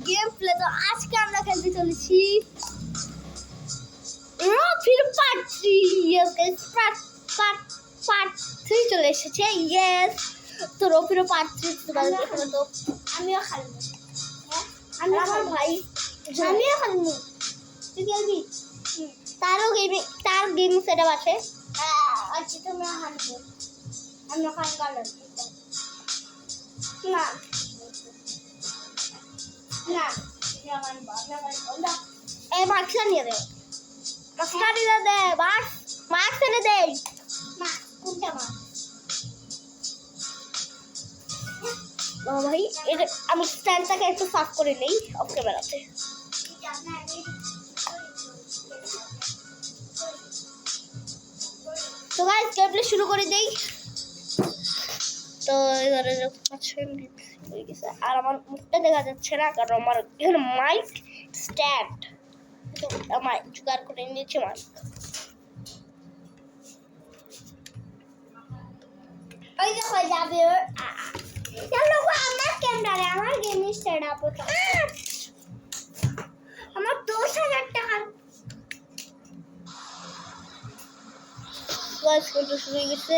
Game play. তো আজকে আমরা খেলতে চলেছি রফির পার্ট 3। ইয়েস গাইস, পার্ট 3 চলে এসেছে। ইয়েস, তো রফির পার্ট 3 তোমাদের দেখো। তো আমিও খেলবো, আমি আমার ভাই আমিও খেলবো। তুই খেলবি? তার গেম সেটআপ আছে। আচ্ছা তুমি হারবো, আমি ওখানে গালার না না এই মার্কসটা নিয়ে দে, মার্কসটা নিয়ে দে, মার্কস এনে দে। কোনটা মার্কস? ভাই এটা আমি স্ট্যান্ডটাকে একটু সাফ করে নেই অফ ক্যামেরাতে। তো গাইস গেমপ্লে শুরু করে দেই। তো এবারে হয়ে গেছে, আর আমার মুখটা দেখা যাচ্ছে না কারণ আমার এখানে মাইক স্ট্যান্ড, তো আমার জোগাড় করে নিয়েছে মাইক। ওই দেখো যাবে চলো আমার ক্যামেরা, আমার গেমিং সেটআপ তো আমার 10,000 টাকা গাইস কিন্তু শুরু হয়ে গেছে।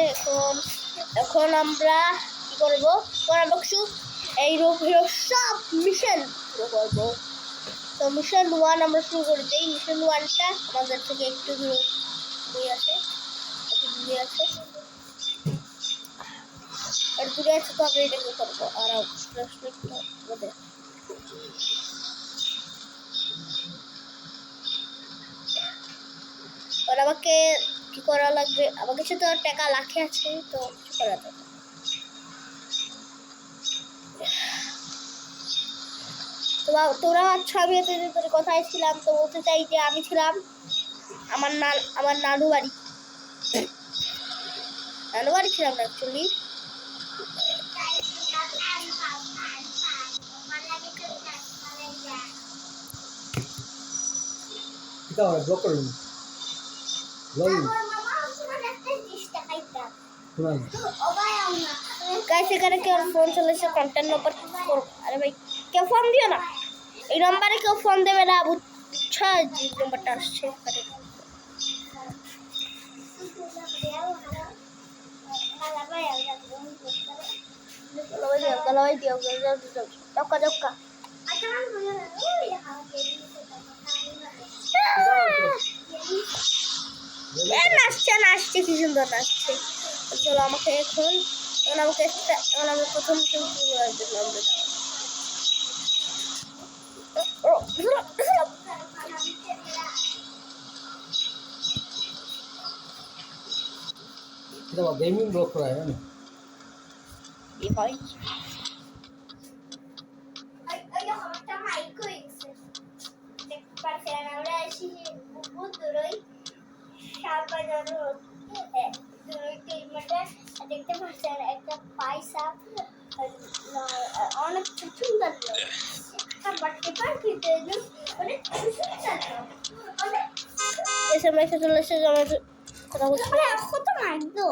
এখন আমরা কি করবো? আমরা কিছু এই রোগের সব মিশন শুরু করবো। তো মিশন 1 আমরা শুরু করে দিই। মিশন 1টা আমাদের থেকে একটু দূরে আছে, একটু দূরে আছে, আর দূরে আছে। তো আমরা এটাকে করবো আর আর আমাকে কি করা লাগবে? আমার কাছে তো টাকা লাখে আছে, তো কিছু করা যাবে। তো তোরা আচ্ছা, আমি তোর কথাই ছিলাম। তো বলতে চাই যে আমি ছিলাম আমার নানু বাড়ি ছিলাম না অ্যাকচুয়ালি। ব্লক করুন গাইস এখানে কেউ ফোন চলেছে, কন্ট্যাক্ট নাম্বার। আরে ভাই কেউ ফোন দিও না, এই নাম্বারে কেউ ফোন দেবে না, বুঝছো? যে নাম্বারটা আসছে নাচছে কি সুন্দর নাচছে। চলো আমাকে এখন আমরা প্রথম गेमिंग ब्लॉक करा है ना ये भाई দেখতে পাচ্ছেন একটা পয়সা অনেক সুন্দর এসে চলে এসে কথা বলছি। কত মাইক দো,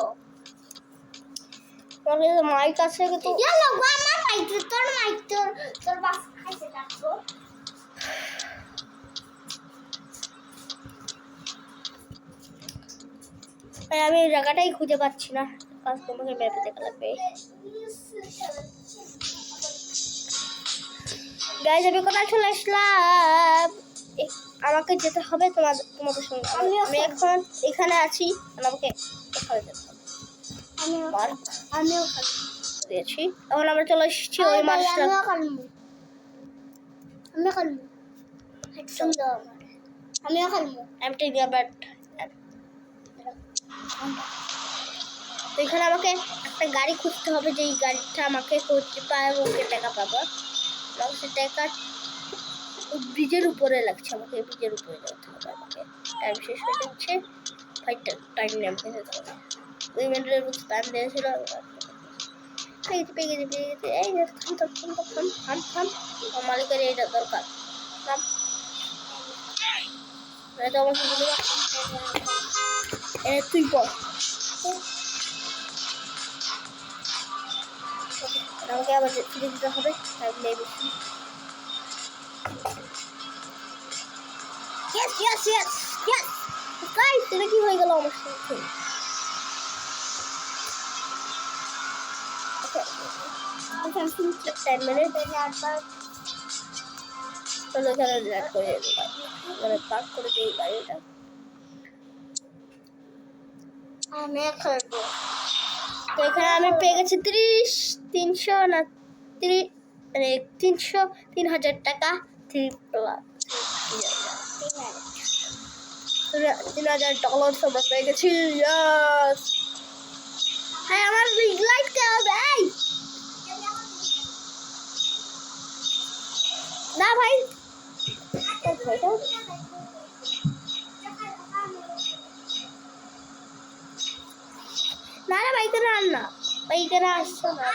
মাইক আছে কিন্তু তোর বাস খাইছে ডাকবো। আমি এই জায়গাটাই খুঁজে পাচ্ছি না, কাজ তোমাকে ম্যাপে দেখা লাগবে। গাইজ আমি কোথায় চলে আসলাম? আমাকে যেতে হবে তোমাদের সঙ্গে। আমি এখন এখানে আছি, আমাকে এখানে যেতে হবে। আমিও দিয়েছি। এখন আমরা চলে এসেছি ওই মাছটা। আমিও খালবো এমটি দিয়া বাট। তো এখানে আমাকে একটা গাড়ি খুঁজতে হবে, যে এই গাড়িটা আমাকে করতে পারে ওকে টাকা পাবো। সে টাকা ব্রিজের উপরে লাগছে, আমাকে ব্রিজের উপরে যেতে হবে। আমাকে টাইম শেষ হয়ে যাচ্ছে, টাইম নিয়ে আমাকে যেতে হবে। 2 মিনিটের মধ্যে টাইম দিয়েছিল। পেয়ে গেছি। এই থাম মালিকের এইটা দরকার। তো আমাকে তুই পর আমাকে আবার ফিরে দিতে হবে, টাইম নেই বেশি। Yes, yes, yes, yes. Guys, এটা কি হয়ে গেল আমার সাথে? Something 10 minutes. চলো এখানে ল্যাড করে দিই, মানে পার্ক করে দিই গাড়িটা। আমি করবো। তো এখানে আমি পেয়ে গেছি 300 না 3,000 টাকা। 3,000 ডলার আমরা পেয়ে গেছি। ইয়েস, হ্যাঁ আমার লাইট কে হবে। না ভাই, না না ভাই কেন আন না, ভাই কেন আসছো না?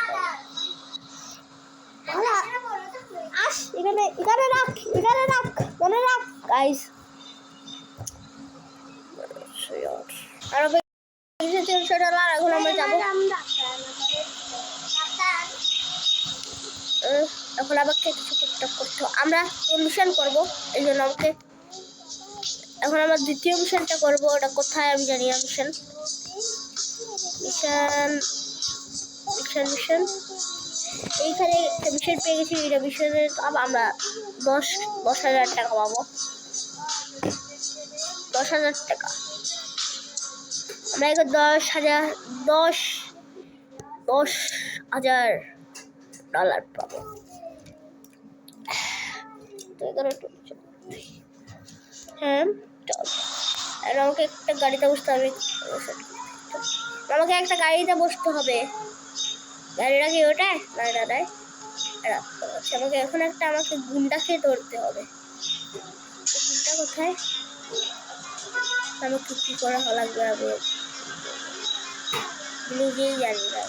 আস, এখানে এখানে রাখ, এখানে রাখ, মনে রাখ গাইস। আর $300 এখন আমরা যাবো। এখন আমাকে কিছু করতে আমরা মিশন করবো, এই জন্য আমাকে এখন আমার দ্বিতীয় মিশনটা করবো। ওটা কোথায় আমি জানি না। মিশন মিশন মিশন মিশন এইখানে একটা মিশন পেয়ে গেছি। এটা মিশনের আমরা 10,000 টাকা পাবো। 10,000 টাকা আমরা এখন 10,000 ডলার পাবো। তো এখানে হ্যাঁ চল, আর আমাকে একটা গাড়িতে বসতে হবে। আমাকে একটা গাড়িতে বসতে হবে। গাড়িটা কি ওটা? গাড়িটা দেয়। আমাকে এখন আমাকে গুন্ডাকে ধরতে হবে। গুন্ডা কোথায়? আমাকে কি করা লাগবে আমি নিজেই জানি না।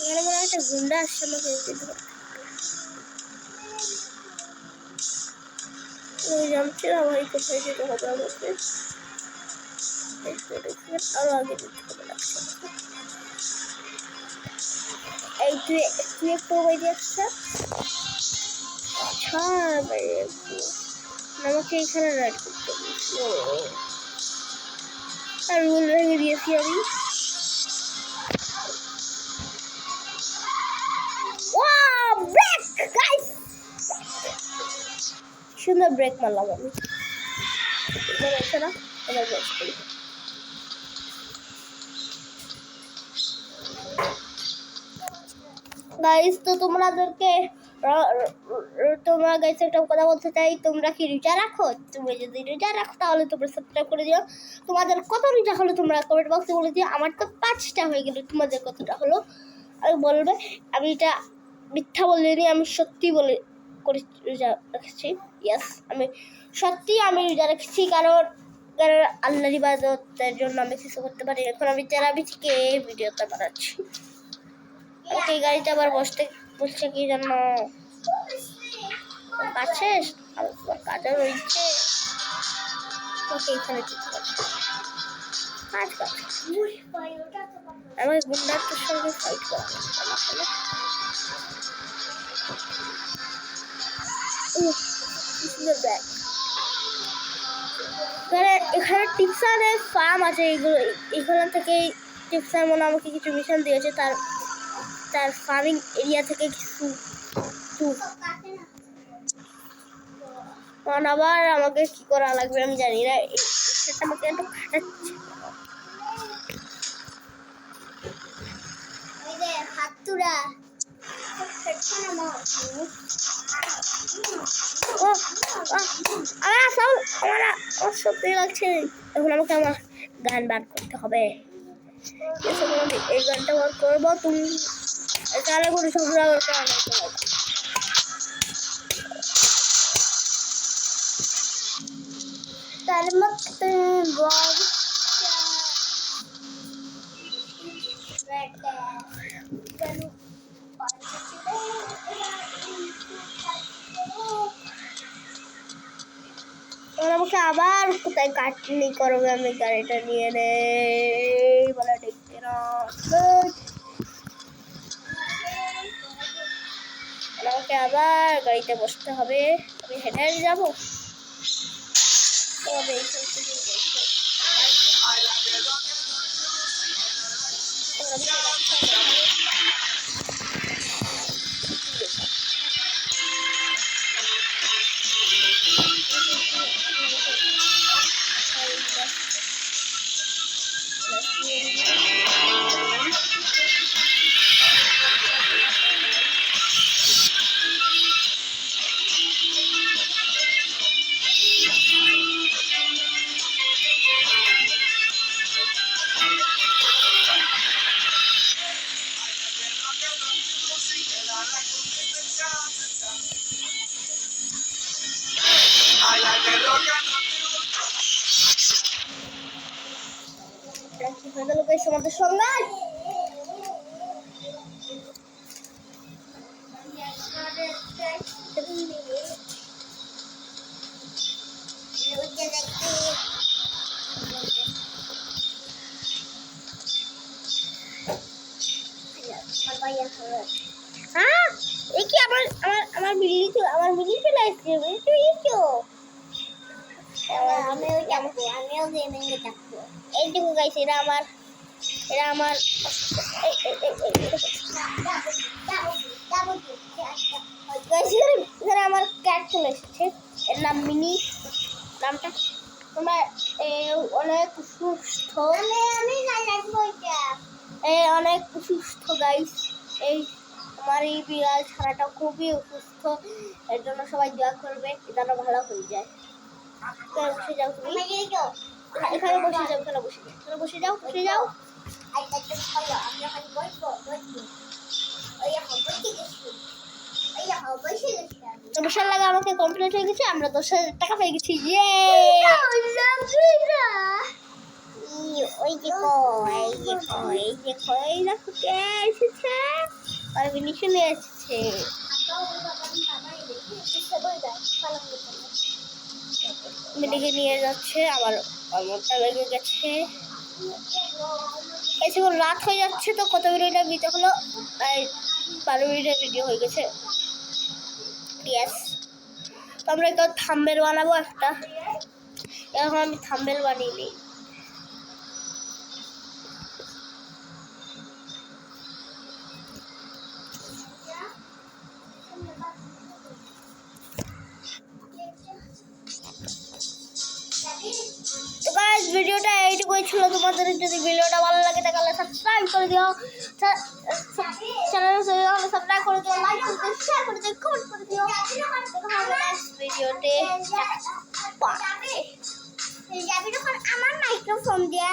এখানে মনে হয় একটা গুন্ডা আসছে আমাকে জানছি না ভাই কোথায় যেতে হবে আমাকে। আরো আগে যেতে হবে লাগছে। এই তুই একটু বাইরে আসছে। আচ্ছা আমাকে এখানে রাইড করতে হবে। আর রুল ভেঙে দিয়েছি আমি। সুন্দর ব্রেক মারলাম আমি। না গাইস, তো তোমাদেরকে তোমরা গাইস একটা কথা বলতে চাই। তোমরা কি রোজা রাখো? তুমি যদি রোজা রাখো তাহলে তোমরা সাবস্ক্রাইব করে দিও। তোমাদের কত রোজা হলো তোমরা কমেন্ট বক্সে বলে দিও। আমার তো 5টা হয়ে গেল। তোমাদের কতটা হলো আমি বলবে। আমি এটা মিথ্যা বলিনি, আমি সত্যি বলে করে রোজা রেখেছি। ইয়েস, আমি সত্যি আমি রোজা রেখেছি, কারণ আল্লাহর ইবাদতের জন্য আমি কিছু করতে পারি। এখন আমি তেরাবি থেকে ভিডিওটা বানাচ্ছি। আমাকে এই গাড়িতে আবার বসছে কি জন্য? কাছে কাজে রয়েছে। ওকে এখানে কাজ কাজ আমাকে গুন্ডার সঙ্গে ফাইট করা এখানে টিপসারের ফার্ম আছে। এখান থেকে টিপসার মনে আমাকে কিছু মিশন দিয়েছে। তার ফার্মিং এরিয়া থেকে কিছু আবার আমাকে কি করা লাগবে আমি জানি না। সেটা আমাকে একটু খাটাচ্ছে। হাতুড়া আমার সত্যি লাগছে। এখন আমাকে আমার গান বার করতে হবে। এই গানটা বার করবো। তুমি এখানে কোনো সাবস্ক্রাইব তার মধ্যে আমাকে আবার কোথায় কাটনি করবে। আমি গাড়িটা নিয়ে বলা দেখতে না আমাকে আবার গাড়িতে বসতে হবে। আমি হেঁটে যাবো। তবে এই সমস্ত জিনিস দেখতে। আর আমি তো রাস্তা দেখাবো। আমাদের সংবাদ আমার বিল্লি তো আমার বিল্লি চলে আসছে আমিও গেমিংয়ে থাকবো। এইটুকু গাইছে এরা আমার এখানে আমার ক্যাট চলে এসেছে। এর নাম মিনি। নামটা তোমার অনেক সুস্থ, অনেক সুস্থ গাইস। এই আমার এই বিড়াল ছানাটা খুবই অসুস্থ, এর জন্য সবাই দোয়া করবে যেন ভালো হয়ে যায়। বসে যাও তুমি, এখানে বসে যাও, এখানে বসে যাও। বিশাল লাগে আমাকে কমপ্লিট হয়ে গেছে। আমরা 10,000 টাকা পেয়ে গেছি। ওই দেখো এই দেখো কে এসেছে, আর মিনি চলে এসেছে। মিনিকে নিয়ে যাচ্ছে, আমার মনটা লেগে গেছে। এসে রাত হয়ে যাচ্ছে, তো কত মিনিটের ভিডিও হলো? 12 মিনিটের ভিডিও হয়ে গেছে। ইয়েস, তো আমরা একটা থাম্বনেল বানাবো একটা। এখন আমি থাম্বনেল বানিয়ে নিই। তো গাইস ভিডিওটা এইটুকুই ছিল। তোমাদের যদি ভিডিওটা ভালো লাগে তাহলে সাবস্ক্রাইব করে দিও, চ্যানেল সাবস্ক্রাইব করে দিও, লাইক করে দিও, শেয়ার করে দিও, কমেন্ট করে দিও। দেখা হবে নেক্সট ভিডিওতে। আমার মাইক্রোফোন দিয়া